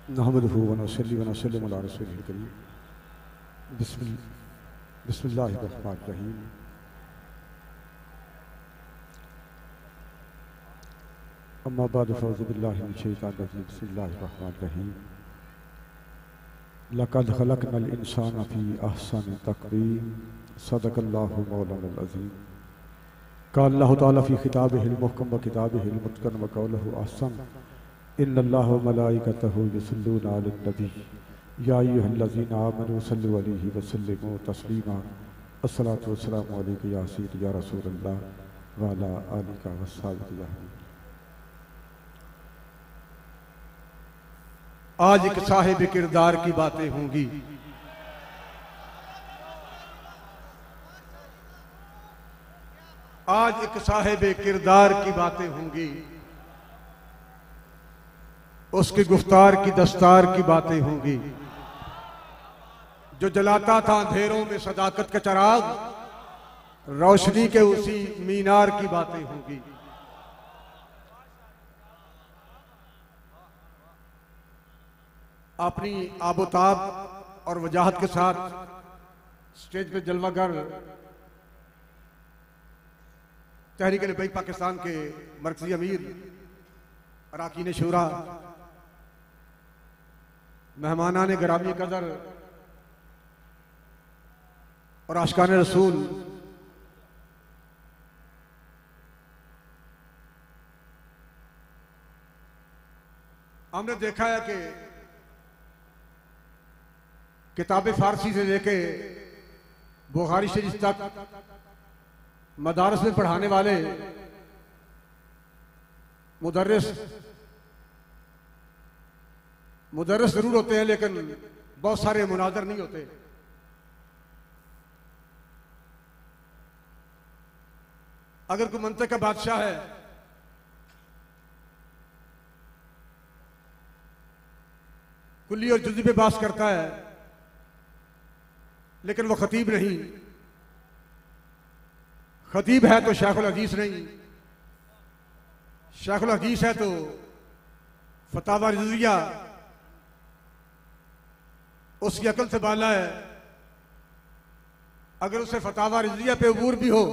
नहमदुहु व नसल्ली व नसल्लिमु अला रसूलिल करीम। बिस्मिल्लाहिर रहमानिर रहीम। अम्मा बाद फ़ौज़ु बिल्लाहि मिनश शैतानिर रजीम। बिस्मिल्लाहिर रहमानिर रहीम। लक़द ख़लक़नल इंसाना फ़ी अहसनि तक़वीम। सदक़ल्लाहु मौलानाल अज़ीम। क़ाल अल्लाहु तआला फ़ी किताबिहिल मुहकम व किताबिहिल मुतक़न व क़ौलुहु अहसन। इन्नल्लाहा व मलाइकतहु युसल्लूना अलन नबी या अय्युहल्लज़ीना आमनू सल्लु अलैहि व सल्लिमू तस्लीमा। अस्सलातु वस्सलामु अलैका या सय्यदी या रसूलल्लाह व अला आलिका व अस्हाबिका। आज एक साहिब किरदार की बातें होंगी। आज एक साहिब किरदार की बातें होंगी। उसकी गुफ्तार की दस्तार की बातें होंगी। जो जलाता था अंधेरों में सदाकत का चिराग, रोशनी के उसी मीनार की बातें होंगी। अपनी आबोताब और वजाहत के साथ स्टेज पे जलवागर तहरीक लिबाई पाकिस्तान के मरकजी अमीर अरकान शूरा, मेहमानान गिरामी कदर और आशिकान रसूल, हमने देखा है कि किताब फारसी से लेके बुखारी शरीफ तक मदारस में पढ़ाने वाले मुदर्रिस जरूर होते हैं, लेकिन बहुत सारे मुनाजर नहीं होते। अगर कोई मंतक का बादशाह है, कुल्ली और जुज़ी पे बात करता है, लेकिन वो खतीब नहीं। खतीब है तो शेखुल हदीस नहीं, शेखुल हदीस है तो फतावा रिज़विया उसकी अकल से बाला है। अगर उसे फतावा रिज़विया पे अबूर भी हो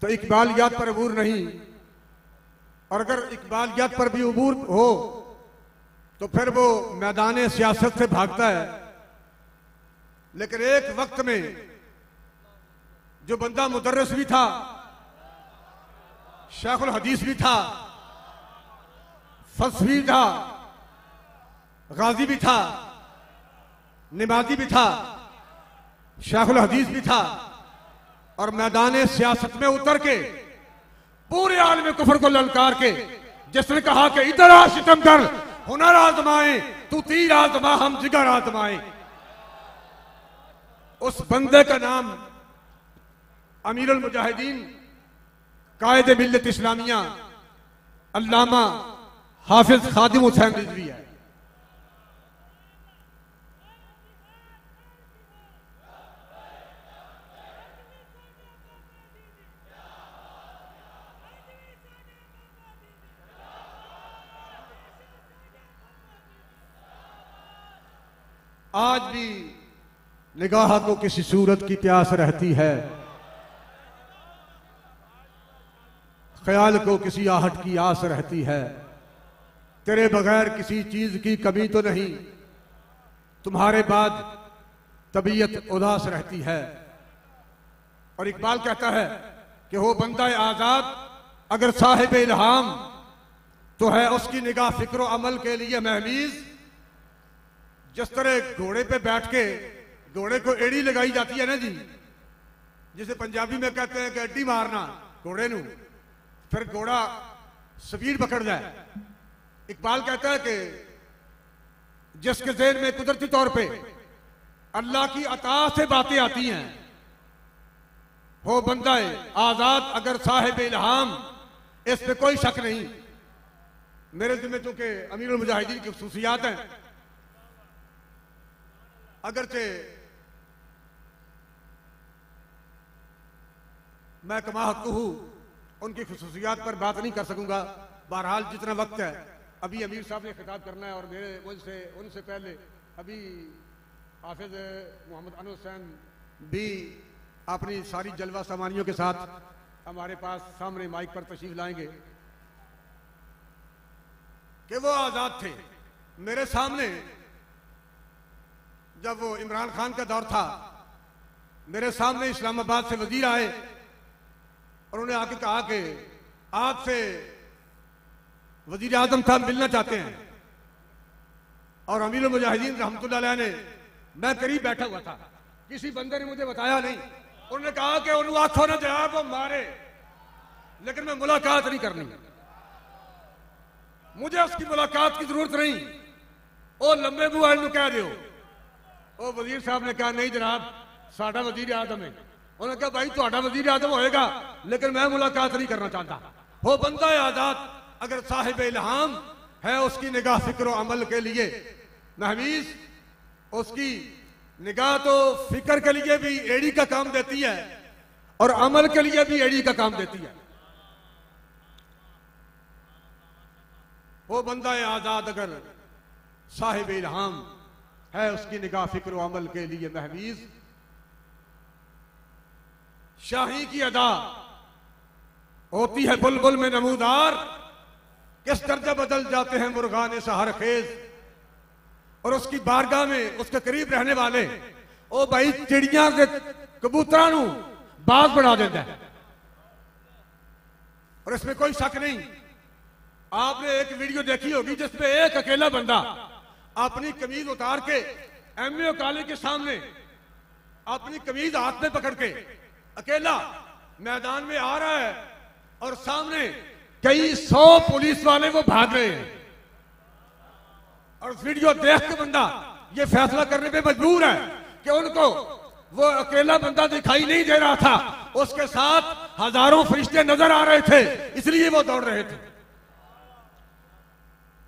तो इकबालियात पर अबूर नहीं, और अगर इकबालियात पर भी अबूर हो तो फिर वो मैदान सियासत से भागता है। लेकिन एक वक्त में जो बंदा मुदर्रिस भी था, शेखुल हदीस भी था, फलसफी था, गाजी भी था, नमाजी भी था, शेखुल हदीस भी था, और मैदान सियासत में उतर के पूरे आलम कुफर को ललकार के जिसने कहा कि इधर आ सितमगर, हुनर आजमाए, तू तीर आजमा, हम जिगर आजमाए, उस बंदे का नाम अमीरुल मुजाहिदीन कायद मिल्लत इस्लामिया अल्लामा हाफिज खादिम हुसैन रिजवी है। आज भी निगाह को किसी सूरत की प्यास रहती है, ख्याल को किसी आहट की आस रहती है। तेरे बगैर किसी चीज की कमी तो नहीं, तुम्हारे बाद तबीयत उदास रहती है। और इकबाल कहता है कि हो बंदा आजाद अगर साहिब इल्हाम, तो है उसकी निगाह फिक्र अमल के लिए महमीज। जिस तरह घोड़े पे बैठ के घोड़े को एड़ी लगाई जाती है ना जी, जिसे पंजाबी में कहते हैं कि अड्डी मारना घोड़े नू, फिर घोड़ा स्पीड पकड़ जाए। इकबाल कहता है कि जिसके ज़हन में कुदरती तौर पे अल्लाह की अता से बातें आती हैं, हो बंदा आजाद अगर साहिब इल्हाम, इस पे कोई शक नहीं। मेरे जिम्मे चूंकि अमीरुल मुजाहिदीन की खुसूसियात हैं, अगरचे मैं कमा हूं उनकी खुसूसियात पर बात नहीं कर सकूंगा। बहरहाल जितना वक्त है अभी अमीर साहब ने खिताब करना है और मेरे उनसे पहले अभी हाफिज मोहम्मद अनवर हुसैन भी अपनी सारी जलवा सामानियों के साथ हमारे पास सामने माइक पर तशरीफ लाएंगे कि वो आजाद थे। मेरे सामने जब वो इमरान खान का दौर था, मेरे सामने इस्लामाबाद से वजीर आए और उन्होंने आके कहा कि आपसे वजीर आजम साहब मिलना चाहते हैं। और अमीर मुजाहिदीन रहमतुल्लाह अलैह ने, मैं करीब बैठा हुआ था, किसी बंदे ने मुझे बताया नहीं, उन्होंने कहा कि उन्होंने आखो ना जनाब वो मारे, लेकिन मैं मुलाकात नहीं करनी, मुझे उसकी मुलाकात की जरूरत नहीं। ओ लंबे बुआ ने कह दो। ओ वजीर साहब ने कहा नहीं जनाब साडा वजीर आजम है। उन्होंने कहा भाई ਤੁਹਾਡਾ वजीर आजम होएगा, लेकिन मैं मुलाकात नहीं करना चाहता। हो बंदा है आजाद, अगर साहिब इल्हाम है उसकी निगाह फिक्र अमल के लिए महवीज, उसकी निगाह तो फिक्र के लिए भी एड़ी का काम देती है और अमल के लिए भी एड़ी का काम देती है। वो बंदा है आजाद अगर साहिब इल्हाम है उसकी निगाह फिक्र अमल के लिए महवीज, शाही की अदा होती है बुलबुल में नमूदार, किस दर्जा बदल जाते हैं मुर्गाने सहर खेज। और उसकी बारगाह में उसके करीब रहने वाले ओ भाई चिड़िया के कबूतरा नू बाज बना देता है। और इसमें कोई शक नहीं, आपने एक वीडियो देखी होगी जिसमें एक अकेला बंदा अपनी कमीज उतार के एमए कॉलेज के सामने अपनी कमीज हाथ में पकड़ के अकेला मैदान में आ रहा है और सामने कई 100 पुलिस वाले वो भाग रहे हैं। और वीडियो देख के बंदा ये फैसला करने पे मजबूर है कि उनको वो अकेला बंदा दिखाई नहीं दे रहा था, उसके साथ हजारों फरिश्ते नजर आ रहे थे, इसलिए वो दौड़ रहे थे।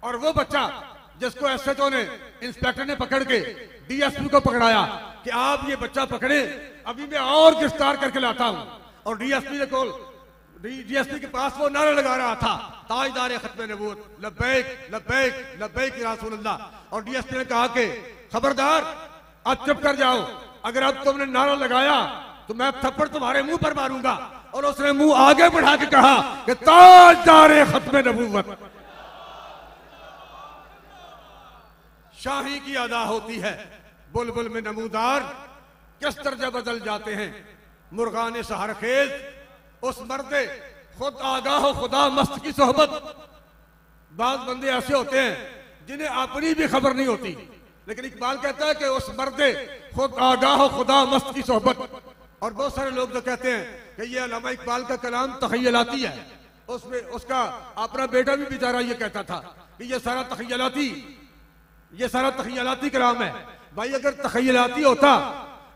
और वो बच्चा जिसको एसएचओ ने, इंस्पेक्टर ने पकड़ के डीएसपी को पकड़ाया कि आप ये बच्चा पकड़े, अभी मैं और गिरफ्तार करके लाता हूं। और डीएसपी के पास वो नारा लगा रहा था ताजदार खत्म नबूवत लब्बैक लब्बैक लब्बैक या रसूलल्लाह। और डीएसपी ने कहा कि खबरदार अब चुप कर जाओ, अगर अब तुमने नारा लगाया तो मैं थप्पड़ तुम्हारे मुंह पर मारूंगा। और उसने मुंह आगे बढ़ा के कहा कि ताजदार खत्म नबूवत, शाही की अदा होती है बुलबुल में नमूदार, किस दर्जा बदल जाते हैं मुर्गाने सहर खेज। उस मर्दे खुद आगाह खुदा मस्त की सोहबत। बाज बंदे ऐसे होते हैं जिन्हें अपनी भी खबर नहीं होती, लेकिन इकबाल कहता है कि उस मर्दे खुद आगाह खुदा मस्त की सोहबत। और बहुत सारे लोग जो कहते हैं कि ये अल्लामा इकबाल का कलाम तखयलाती है, उसमें उसका अपना बेटा भी बेचारा ये कहता था कि ये सारा तखयलाती कलाम है। भाई अगर तखयलाती होता,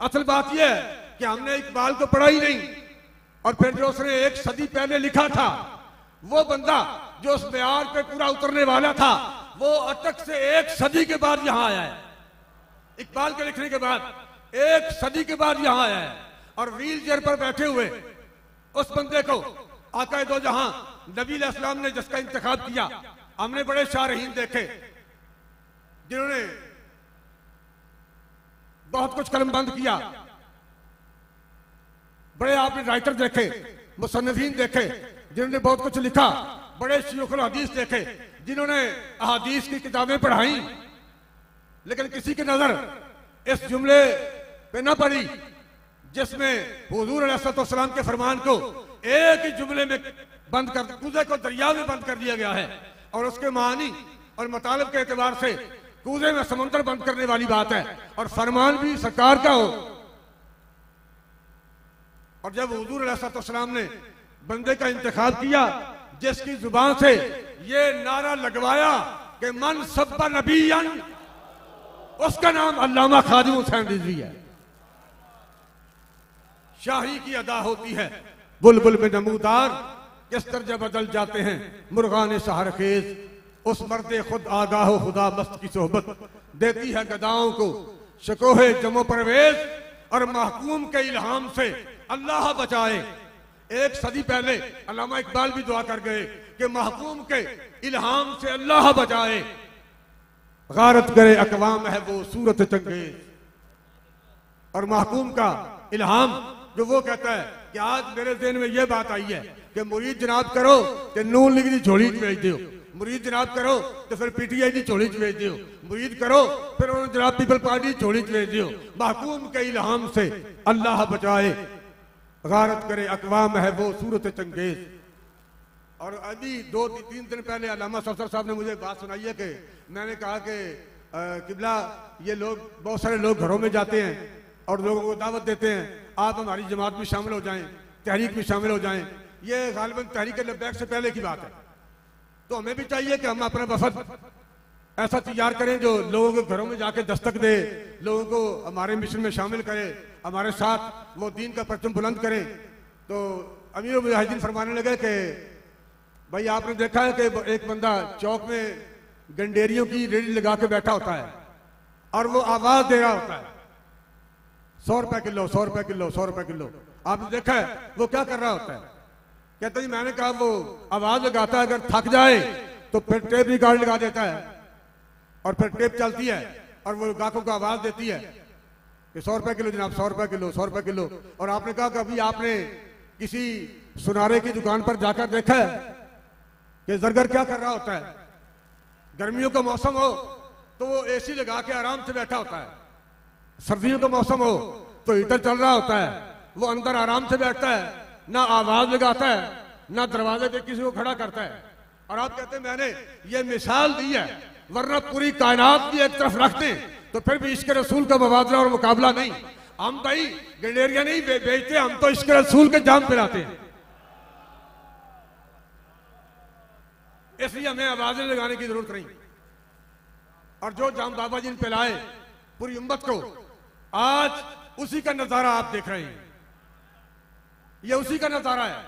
असल बात यह है कि हमने इकबाल को पढ़ा ही नहीं, और फिर जो उसने 1 सदी पहले लिखा था, वो बंदा जो उस मेयार पे पूरा उतरने वाला था, वो अटक से 1 सदी के बाद यहां आया है। इकबाल के लिखने के बाद 1 सदी के बाद यहां आया है। और व्हील चेयर पर बैठे हुए उस बंदे को आका दो जहां नबी अलैहिस्सलाम ने जिसका इंतखाब किया, हमने बड़े शारहीन देखे जिन्होंने बहुत कुछ कलमबंद किया, बड़े आपने राइटर देखे, मुसन्निफीन देखे जिन्होंने बहुत कुछ लिखा, बड़े शयूखुल हदीस देखे जिन्होंने अहादीस की किताबें पढ़ाई, लेकिन किसी की नजर इस जुमले पे न पड़ी जिसमें हुजूर अलैहिस्सलाम के फरमान को एक ही जुमले में बंद कर, कूजे को दरिया में बंद कर दिया गया है। और उसके मानी और मतलब के एतबार से कूजे में समुद्र बंद करने वाली बात है, और फरमान भी सरकार का हो। और जब हुजूर अलैहिस्सलाम ने बंदे का इंतखाब किया जिसकी जुबान से ये नारा लगवाया कि मन सब्बा नबीयन, उसका नाम अल्लामा खादिम हुसैन रिजवी है। शाही की अदा होती है बुलबुल में नमूदार, किस दर्जा बदल जाते हैं मुर्गाने सहर खेज। उस मर्दे खुद आगाह खुदा मस्त की सोहबत देती है गदाओं को शकोहे जमो परवेज। और महकूम के इल्हाम से अल्लाह बचाए। 1 सदी पहले अल्लामा इकबाल भी दुआ कर गए कि महकूम के इल्हाम से अल्लाह बचाए, गारत करे अकवाम है वो सूरत चंगेज। और महकूम का इल्हाम जो वो कहता है कि आज मेरे ज़हन में ये बात आई है कि मुरीद जनाब करो कि नून लीग की झोली च भेज दियो, मुरीद जनाब करो तो फिर पीटीआई की झोली च भेज दियो, मुरीद करो फिर उन्होंने जनाब पीपल पार्टी की झोली च भेज दियो। महकूम के इल्हाम से अल्लाह बचाए, गारत करे अकवाम है वो सूरत चंगेज। और अभी 2-3 दिन पहले अल्लामा सफदर साहब ने मुझे बात सुनाई है कि मैंने कहा कि किबला ये लोग बहुत सारे लोग घरों में जाते हैं और लोगों को दावत देते हैं, आप हमारी जमात में शामिल हो जाएं, तहरीक में शामिल हो जाएं। ये गालिबन तहरीक लब्बैक से पहले की बात है। तो हमें भी चाहिए कि हम अपना वफद ऐसा तैयार करें जो लोगों के घरों में जाके दस्तक दे, लोगों को हमारे मिशन में शामिल करे, हमारे साथ वो दीन का परचम बुलंद करें। तो अमीर मुजाहिदीन फरमाने लगे कि भाई आपने देखा है कि एक बंदा चौक में गंडेरियों की रेडी लगा के बैठा होता है और वो आवाज दे रहा होता है 100 रुपए किलो, 100 रुपए किलो, 100 रुपए किलो। आपने देखा है वो क्या कर रहा होता है? कहता जी मैंने कहा वो आवाज लगाता है, अगर थक जाए तो फिर टेप रिकॉर्ड लगा देता है और फिर टेप चलती है और वो ग्राहकों को आवाज देती है कि 100 रुपए किलो जनाब, 100 रुपए किलो, 100 रुपए किलो। और आपने कहा कभी आपने किसी सुनारे की दुकान पर जाकर देखा है कि जरगर क्या कर रहा होता है? गर्मियों का मौसम हो तो वो एसी लगा के आराम से बैठा होता है, सर्दियों का मौसम हो तो हीटर चल रहा होता है, वो अंदर आराम से बैठता है, ना आवाज लगाता है, ना दरवाजे पे किसी को खड़ा करता है। और आप कहते हैं मैंने ये मिसाल दी है, वरना पूरी कायनात की एक तरफ रखते तो फिर भी इश्क रसूल का मुबादला और मुकाबला नहीं। हम भाई गंडेरिया नहीं बेचते, हम तो इश्क रसूल के जाम पिलाते हैं। इसलिए हमें आवाजें लगाने की जरूरत नहीं। और जो जाम बाबा जी ने पिलाए पूरी उम्मत को, आज उसी का नजारा आप देख रहे हैं। ये उसी का नजारा है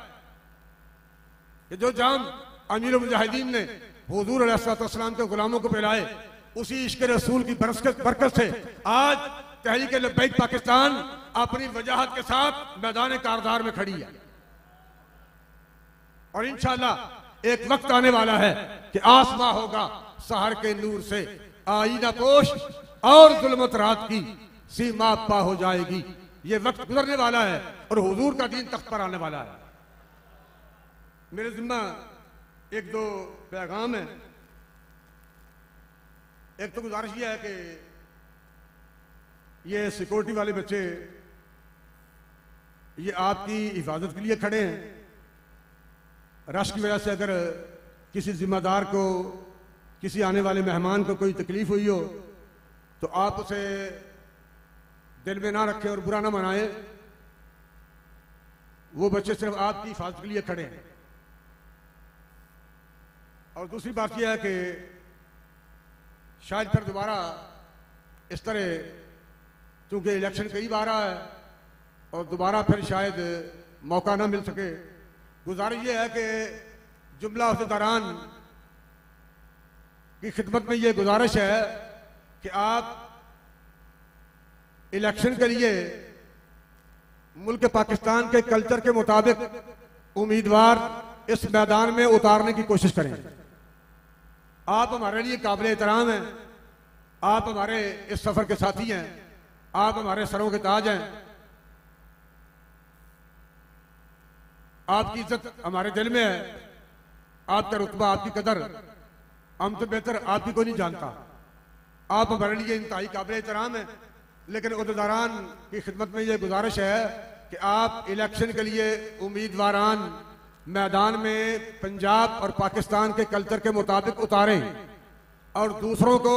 कि जो जाम अमीर मुजाहिदीन ने हुजूर अलैहिस्सलाम के गुलामों को पिलाए, उसी इश्क रसूल की बरकत से आज तहरीक लब्बैक पाकिस्तान अपनी वजाहत के साथ मैदान कारदार में खड़ी है। और इंशाअल्लाह एक वक्त आने वाला है कि आसमां होगा सहर के नूर से, आईना पोश और जुल्मत रात की सीमा पा हो जाएगी। ये वक्त गुजरने वाला है और हुजूर का दीन तख्त पर आने वाला है। मेरे जिम्मा 1-2 पैगाम है। एक तो गुजारिश ये है कि ये सिक्योरिटी वाले बच्चे ये आपकी हिफाजत के लिए खड़े हैं। रश की वजह से अगर किसी जिम्मेदार को, किसी आने वाले मेहमान को कोई तकलीफ हुई हो तो आप उसे दिल में ना रखें और बुरा ना मनाएं। वो बच्चे सिर्फ आपकी हिफाजत के लिए खड़े हैं। और दूसरी बात यह है कि शायद फिर दोबारा इस तरह, क्योंकि इलेक्शन कई बार आ है और दोबारा फिर शायद मौका ना मिल सके। गुजारिश ये है कि जुमला अहदेदारान की खिदमत में ये गुजारिश है कि आप इलेक्शन के लिए मुल्क पाकिस्तान के कल्चर के मुताबिक उम्मीदवार इस मैदान में उतारने की कोशिश करें। आप हमारे लिए काबिल एहतराम हैं, आप हमारे इस सफर के साथी हैं, आप हमारे सरों के ताज हैं। आपकी इज्जत हमारे दिल में है, आपका रुतबा, आपकी कदर हम तो बेहतर आपकी को नहीं जानता। आप हमारे लिए इंतहाई काबिल एहतराम है, लेकिन उहदेदारान की खिदमत में ये गुजारिश है कि आप इलेक्शन के लिए उम्मीदवारान मैदान में पंजाब और पाकिस्तान के कल्चर के मुताबिक उतारें और दूसरों को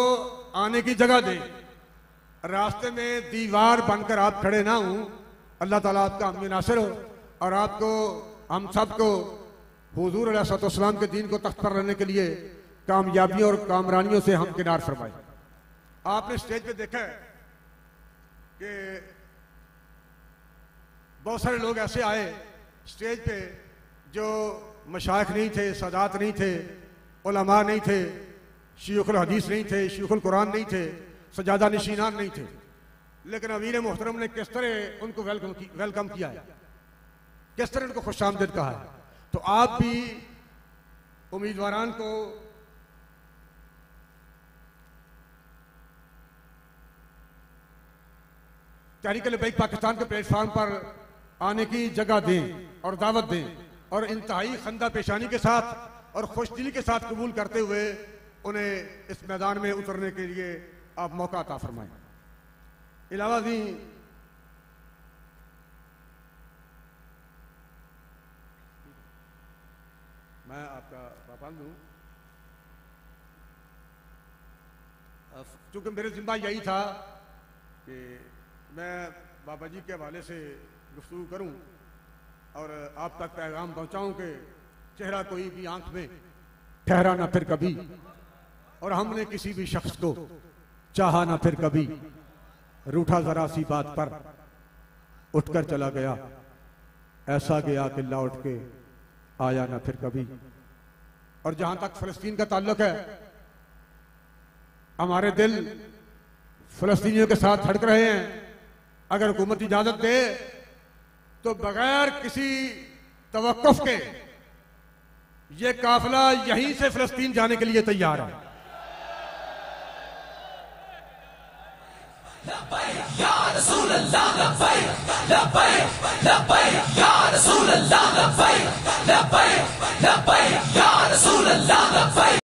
आने की जगह दें। रास्ते में दीवार बनकर आप खड़े ना हों। अल्लाह ताला आपका हम नासिर हो और आपको, हम सबको हुजूर अलैहिस्सलाम के दीन को तख्त पर रहने के लिए कामयाबियों और कामरानियों से हम किनार फरमाए। आपने स्टेज पे देखा है कि बहुत सारे लोग ऐसे आए स्टेज पे जो मशाइख नहीं थे, सदात नहीं थे, उलमा नहीं थे, शयूखुल हदीस नहीं थे, शयूखुल कुरान नहीं थे, सजादा नशीनान नहीं थे, लेकिन अमीर मोहतरम ने किस तरह उनको वेलकम किया है, किस तरह उनको खुशामदीद कहा है। तो आप भी उम्मीदवारान को तहरीक लबैक पाकिस्तान के प्लेटफार्म पर आने की जगह दें और दावत दें और इंतहाई खंदा पेशानी के साथ और खुशदिली के साथ कबूल करते हुए उन्हें इस मैदान में उतरने के लिए आप मौका अता फरमाएं। इलावा भी मैं आपका पाबंद हूँ, चूंकि मेरे जिम्मा यही था कि मैं बाबा जी के हवाले से गुफ्तगू करूं और आप तक पैगाम पहुंचाऊं कि चेहरा कोई भी आंख में ठहरा ना फिर कभी, और हमने किसी भी शख्स को चाहा ना फिर कभी, रूठा जरा सी बात पर उठकर चला गया, ऐसा गया कि लौट के आया ना फिर कभी। और जहां तक फलस्तीन का ताल्लुक है, हमारे दिल फलस्तीनियों के साथ धड़क रहे हैं। अगर हुकूमत इजाजत दे तो बगैर किसी तवक्कुफ के ये काफिला यहीं से फलस्तीन जाने के लिए तैयार है। लब्बैक या रसूल अल्लाह, लब्बैक लब्बैक लब्बैक या रसूल अल्लाह, लब्बैक लब्बैक लब्बैक या रसूल अल्लाह, लब्बैक।